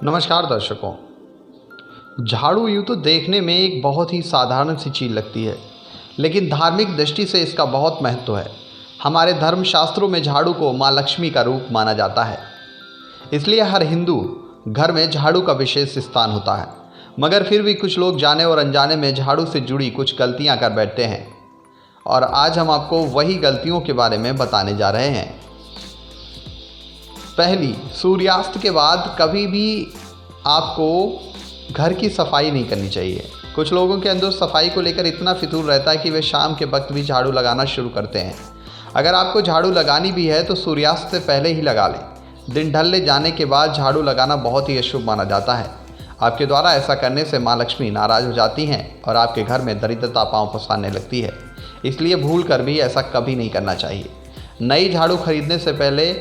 नमस्कार दर्शकों। झाड़ू यूँ तो देखने में एक बहुत ही साधारण सी चीज़ लगती है, लेकिन धार्मिक दृष्टि से इसका बहुत महत्व है। हमारे धर्मशास्त्रों में झाड़ू को माँ लक्ष्मी का रूप माना जाता है, इसलिए हर हिंदू घर में झाड़ू का विशेष स्थान होता है। मगर फिर भी कुछ लोग जाने और अनजाने में झाड़ू से जुड़ी कुछ गलतियाँ कर बैठते हैं, और आज हम आपको वही गलतियों के बारे में बताने जा रहे हैं। पहली, सूर्यास्त के बाद कभी भी आपको घर की सफाई नहीं करनी चाहिए। कुछ लोगों के अंदर सफाई को लेकर इतना फितूर रहता है कि वे शाम के वक्त भी झाड़ू लगाना शुरू करते हैं। अगर आपको झाड़ू लगानी भी है तो सूर्यास्त से पहले ही लगा लें। दिन ढलने जाने के बाद झाड़ू लगाना बहुत ही अशुभ माना जाता है। आपके द्वारा ऐसा करने से माँ लक्ष्मी नाराज़ हो जाती हैं और आपके घर में दरिद्रता पांव पसारने लगती है। इसलिए भूल कर भी ऐसा कभी नहीं करना चाहिए। नई झाड़ू खरीदने से पहले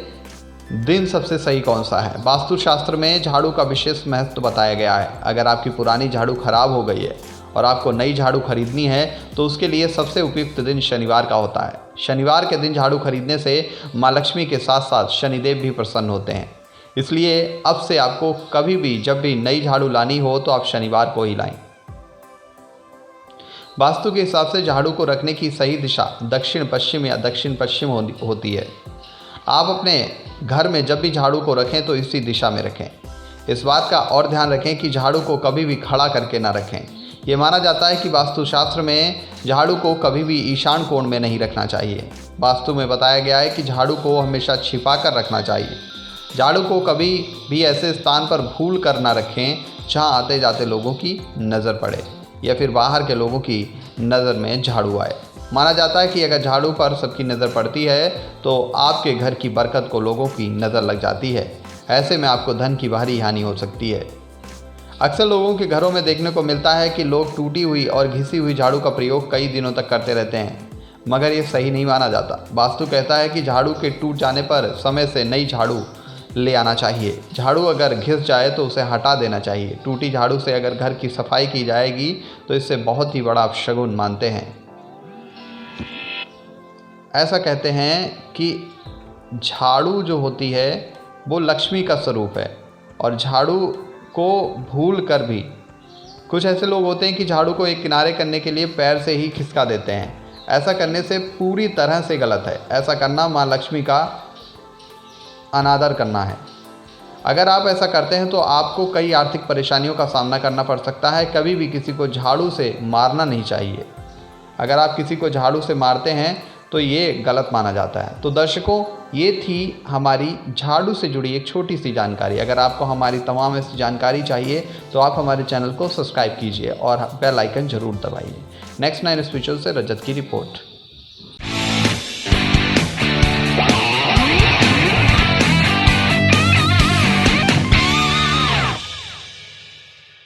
दिन सबसे सही कौन सा है? वास्तुशास्त्र में झाड़ू का विशेष महत्व बताया गया है। अगर आपकी पुरानी झाड़ू खराब हो गई है और आपको नई झाड़ू खरीदनी है तो उसके लिए सबसे उपयुक्त दिन शनिवार का होता है। शनिवार के दिन झाड़ू खरीदने से माँ लक्ष्मी के साथ साथ शनिदेव भी प्रसन्न होते हैं। इसलिए अब से आपको कभी भी जब भी नई झाड़ू लानी हो तो आप शनिवार को ही लाएं। वास्तु के हिसाब से झाड़ू को रखने की सही दिशा दक्षिण पश्चिम या दक्षिण पश्चिम होती है। आप अपने घर में जब भी झाड़ू को रखें तो इसी दिशा में रखें। इस बात का और ध्यान रखें कि झाड़ू को कभी भी खड़ा करके ना रखें। ये माना जाता है कि वास्तुशास्त्र में झाड़ू को कभी भी ईशान कोण में नहीं रखना चाहिए। वास्तु में बताया गया है कि झाड़ू को हमेशा छिपा कर रखना चाहिए। झाड़ू को कभी भी ऐसे स्थान पर भूल कर ना रखें जहाँ आते जाते लोगों की नज़र पड़े या फिर बाहर के लोगों की नज़र में झाड़ू आए। माना जाता है कि अगर झाड़ू पर सबकी नज़र पड़ती है तो आपके घर की बरकत को लोगों की नज़र लग जाती है। ऐसे में आपको धन की भारी हानि हो सकती है। अक्सर लोगों के घरों में देखने को मिलता है कि लोग टूटी हुई और घिसी हुई झाड़ू का प्रयोग कई दिनों तक करते रहते हैं, मगर ये सही नहीं माना जाता। वास्तु कहता है कि झाड़ू के टूट जाने पर समय से नई झाड़ू ले आना चाहिए। झाड़ू अगर घिस जाए तो उसे हटा देना चाहिए। टूटी झाड़ू से अगर घर की सफाई की जाएगी तो इससे बहुत ही बड़ा अपशगुन मानते हैं। ऐसा कहते हैं कि झाड़ू जो होती है वो लक्ष्मी का स्वरूप है, और झाड़ू को भूल कर भी कुछ ऐसे लोग होते हैं कि झाड़ू को एक किनारे करने के लिए पैर से ही खिसका देते हैं। ऐसा करने से पूरी तरह से गलत है। ऐसा करना माँ लक्ष्मी का अनादर करना है। अगर आप ऐसा करते हैं तो आपको कई आर्थिक परेशानियों का सामना करना पड़ सकता है। कभी भी किसी को झाड़ू से मारना नहीं चाहिए। अगर आप किसी को झाड़ू से मारते हैं तो ये गलत माना जाता है। तो दर्शकों, ये थी हमारी झाड़ू से जुड़ी एक छोटी सी जानकारी। अगर आपको हमारी तमाम ऐसी जानकारी चाहिए तो आप हमारे चैनल को सब्सक्राइब कीजिए और बेल आइकन ज़रूर दबाइए। नेक्स्ट 9 स्पेशल से रजत की रिपोर्ट।